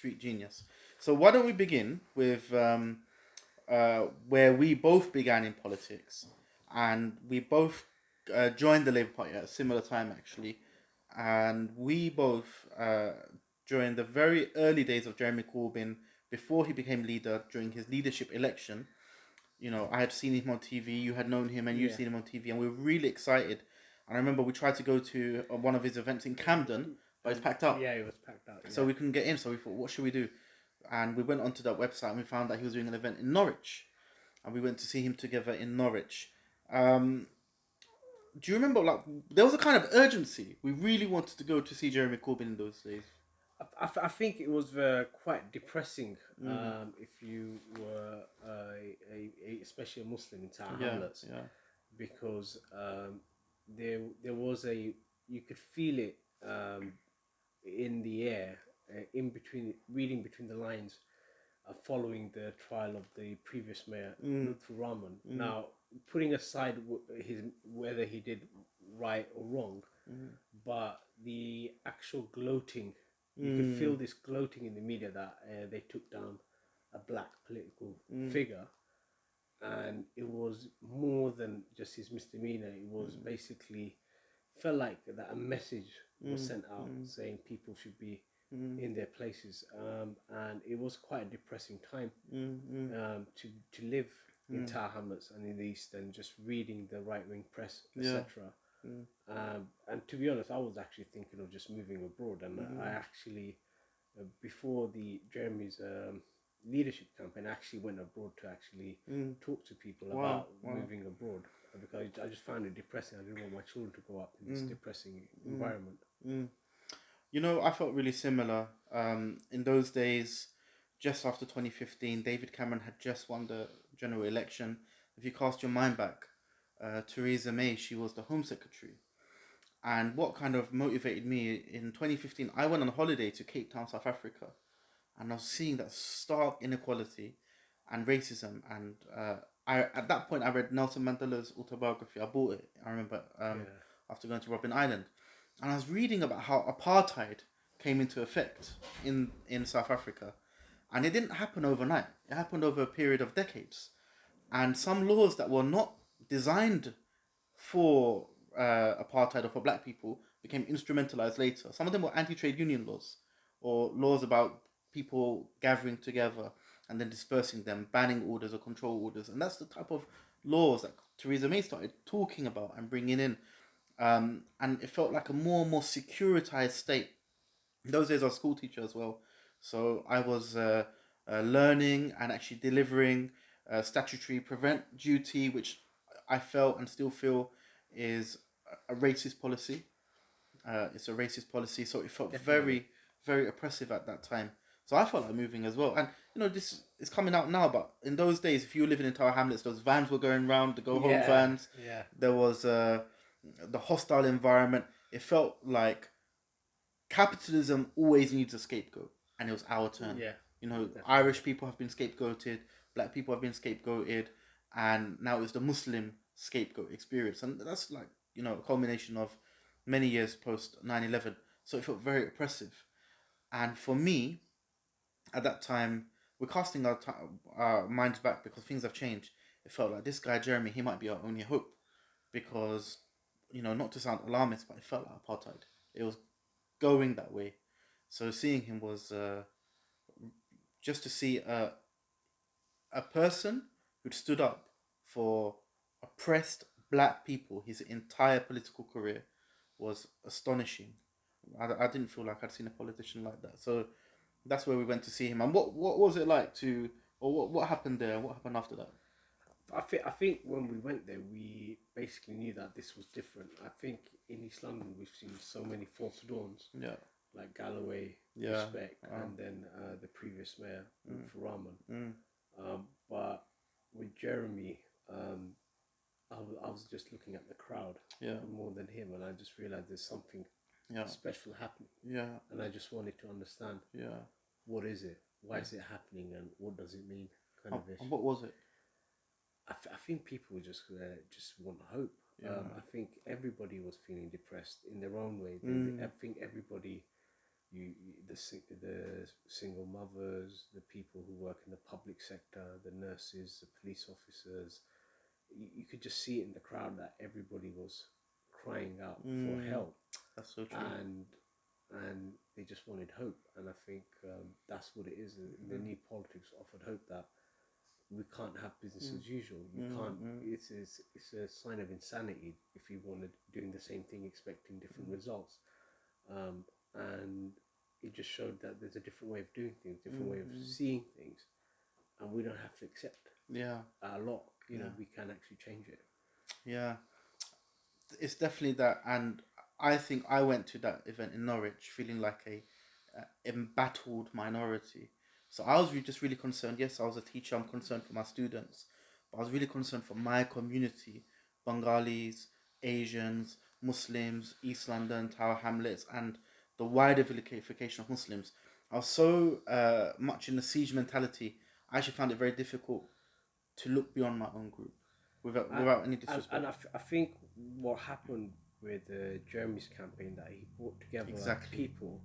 street genius. So why don't we begin with where we both began in politics, and we both joined the Labour Party at a similar time, actually, and we both during the very early days of Jeremy Corbyn, before he became leader, during his leadership election. I had seen him on TV, you had known him, and you'd seen him on TV, and we were really excited. And I remember we tried to go to one of his events in Camden, but it's packed up. Yeah, it was packed out. Yeah. So we couldn't get in, so we thought, what should we do? And we went onto that website and we found that he was doing an event in Norwich. And we went to see him together in Norwich. Do you remember, like, there was a kind of urgency. We really wanted to go to see Jeremy Corbyn in those days. I think it was quite depressing if you were especially a Muslim in Tower Hamlets, because there was you could feel it in the air, reading between the lines, following the trial of the previous mayor, Lutfur Rahman. Now, putting aside whether he did right or wrong, but the actual gloating. You could feel this gloating in the media that they took down a black political figure, and it was more than just his misdemeanor. It was basically felt like that a message was sent out saying people should be in their places, and it was quite a depressing time to live in Tower Hamlets and in the East, and just reading the right wing press, etc. And to be honest, I was actually thinking of just moving abroad, and I actually, before the Jeremy's leadership campaign, I actually went abroad to actually talk to people about moving abroad, because I just found it depressing. I didn't want my children to grow up in this depressing environment. I felt really similar. In those days, just after 2015, David Cameron had just won the general election. If you cast your mind back, Theresa May, she was the Home Secretary. And what kind of motivated me, in 2015, I went on holiday to Cape Town, South Africa. And I was seeing that stark inequality and racism. And at that point, I read Nelson Mandela's autobiography. I bought it, I remember, after going to Robben Island. And I was reading about how apartheid came into effect in South Africa. And it didn't happen overnight. It happened over a period of decades. And some laws that were not designed for apartheid or for black people became instrumentalized later. Some of them were anti-trade union laws, or laws about people gathering together and then dispersing them, banning orders or control orders. And that's the type of laws that Theresa May started talking about and bringing in. And it felt like a more and more securitized state. In those days, I was a school teacher as well. So I was learning and actually delivering statutory prevent duty, which I felt and still feel is a racist policy. It's a racist policy, so it felt very, very oppressive at that time. So I felt like moving as well. And this is coming out now, but in those days, if you were living in Tower Hamlets, those vans were going round, the go home vans. Yeah. There was the hostile environment. It felt like capitalism always needs a scapegoat, and it was our turn. Yeah. Definitely. Irish people have been scapegoated, black people have been scapegoated, and now it's the Muslim scapegoat experience. And that's like, a culmination of many years post 9/11. So it felt very oppressive. And for me, at that time, we're casting our minds back because things have changed. It felt like this guy, Jeremy, he might be our only hope. Because, not to sound alarmist, but it felt like apartheid. It was going that way. So seeing him was just to see a person who'd stood up for oppressed black people his entire political career was astonishing. I didn't feel like I'd seen a politician like that. So that's where we went to see him. And what was it like what happened there? What happened after that? I think when we went there, we basically knew that this was different. I think in East London, we've seen so many false dawns. Yeah. Like Galloway, Respect, and then the previous mayor, Lutfur Rahman. But with Jeremy, I was just looking at the crowd more than him, and I just realised there's something special happening. Yeah. And I just wanted to understand what is it? Why is it happening? And what does it mean? And what was it? I think people just want hope. I think everybody was feeling depressed in their own way. I think everybody the single mothers, the people who work in the public sector, the nurses, the police officers. You could just see it in the crowd that everybody was crying out for help. That's so true. And they just wanted hope. And I think that's what it is. The new politics offered hope that we can't have business as usual. You can't. It's a sign of insanity if you want to doing the same thing expecting different results. And it just showed that there's a different way of doing things, different way of seeing things, and we don't have to accept a lot. You know, we can actually change it. Yeah, it's definitely that, and I think I went to that event in Norwich feeling like a embattled minority. So I was just really concerned. Yes, I was a teacher. I'm concerned for my students, but I was really concerned for my community: Bengalis, Asians, Muslims, East London, Tower Hamlets, and the wider vilification of Muslims. I was so much in the siege mentality. I actually found it very difficult to look beyond my own group without any disrespect. And I think what happened with Jeremy's campaign, that he brought together people,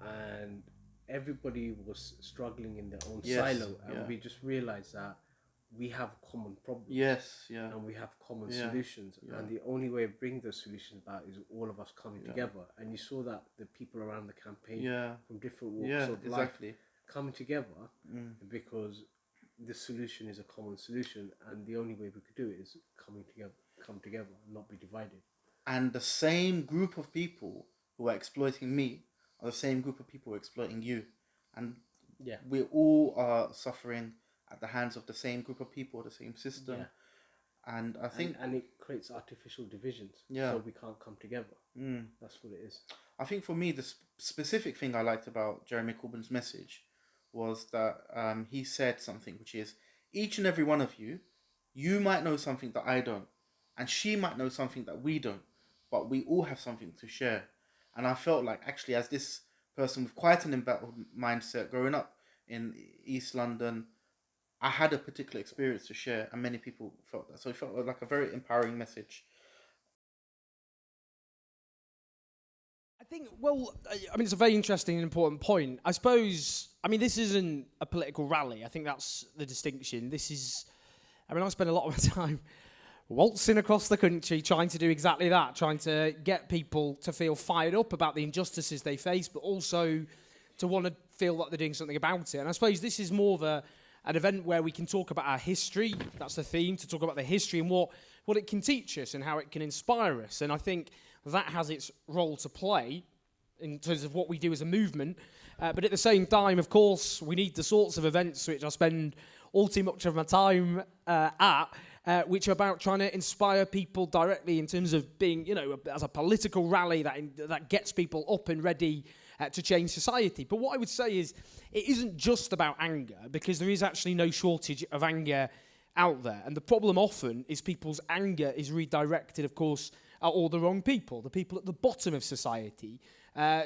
and everybody was struggling in their own silo, and we just realized that we have common problems. And we have common solutions, and the only way of bringing those solutions about is all of us coming together. And you saw that the people around the campaign from different walks of life coming together because the solution is a common solution, and the only way we could do it is come together and not be divided. And the same group of people who are exploiting me are the same group of people who are exploiting you, and we all are suffering at the hands of the same group of people, the same system. And I think and it creates artificial divisions, so we can't come together. That's what it is. I think for me, the specific thing I liked about Jeremy Corbyn's message was that he said something which is, each and every one of you, you might know something that I don't, and she might know something that we don't, but we all have something to share. And I felt like, actually, as this person with quite an embattled mindset, growing up in East London, I had a particular experience to share, and many people felt that. So it felt like a very empowering message. I think, well, I mean, it's a very interesting and important point. I suppose, I mean, this isn't a political rally. I think that's the distinction. This is, I mean, I spend a lot of my time waltzing across the country trying to do exactly that, trying to get people to feel fired up about the injustices they face, but also to want to feel that they're doing something about it. And I suppose this is more of an event where we can talk about our history. That's the theme, to talk about the history and what it can teach us and how it can inspire us. And I think that has its role to play in terms of what we do as a movement. But at the same time, of course, we need the sorts of events which I spend all too much of my time which are about trying to inspire people directly in terms of being, you know, as a political rally that gets people up and ready to change society. But what I would say is, it isn't just about anger, because there is actually no shortage of anger out there. And the problem often is people's anger is redirected, of course, at all the wrong people, the people at the bottom of society,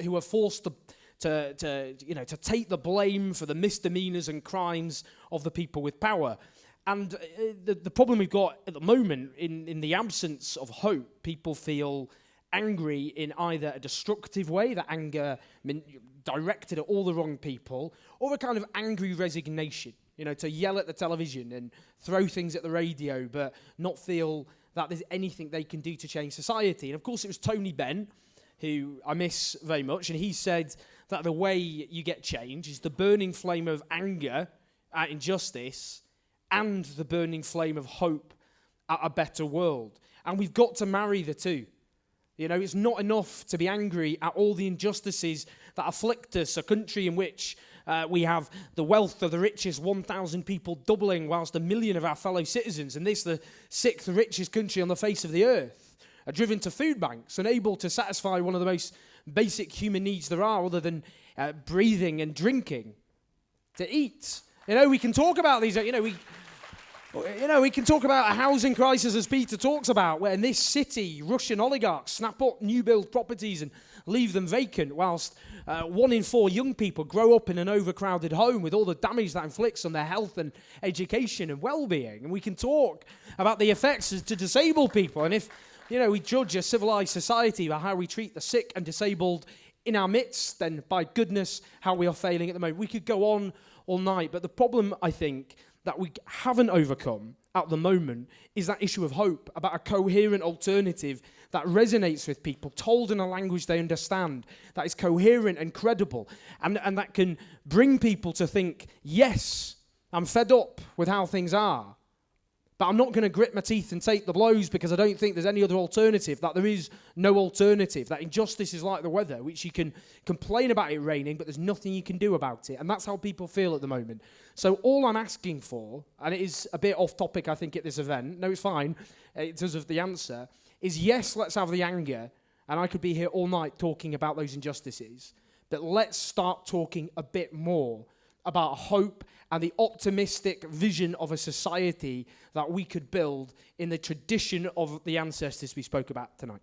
who are forced to take the blame for the misdemeanors and crimes of the people with power. And the problem we've got at the moment, in the absence of hope, people feel angry in either a destructive way, that anger directed at all the wrong people, or a kind of angry resignation, you know, to yell at the television and throw things at the radio, but not feel that there's anything they can do to change society. And of course, it was Tony Benn, who I miss very much, and he said that the way you get change is the burning flame of anger at injustice and the burning flame of hope at a better world. And we've got to marry the two. You know, it's not enough to be angry at all the injustices that afflict us, a country in which we have the wealth of the richest 1,000 people doubling, whilst 1 million of our fellow citizens, and this, the 6th richest country on the face of the earth, are driven to food banks, unable to satisfy one of the most basic human needs there are, other than breathing and drinking, to eat. You know, we can talk about these, we can talk about a housing crisis, as Peter talks about, where in this city, Russian oligarchs snap up new build properties and leave them vacant, whilst 1 in 4 young people grow up in an overcrowded home with all the damage that inflicts on their health and education and well-being. And we can talk about the effects to disabled people. And if, we judge a civilized society by how we treat the sick and disabled in our midst, then by goodness, how we are failing at the moment. We could go on all night, but the problem, I think, that we haven't overcome at the moment is that issue of hope, about a coherent alternative that resonates with people, told in a language they understand, that is coherent and credible, and that can bring people to think, yes, I'm fed up with how things are, but I'm not going to grit my teeth and take the blows because I don't think there's any other alternative, that there is no alternative, that injustice is like the weather, which you can complain about it raining, but there's nothing you can do about it. And that's how people feel at the moment. So all I'm asking for, and it is a bit off topic, I think, at this event, no, it's fine, in terms of the answer, is yes, let's have the anger, and I could be here all night talking about those injustices, but let's start talking a bit more about hope and the optimistic vision of a society that we could build in the tradition of the ancestors we spoke about tonight.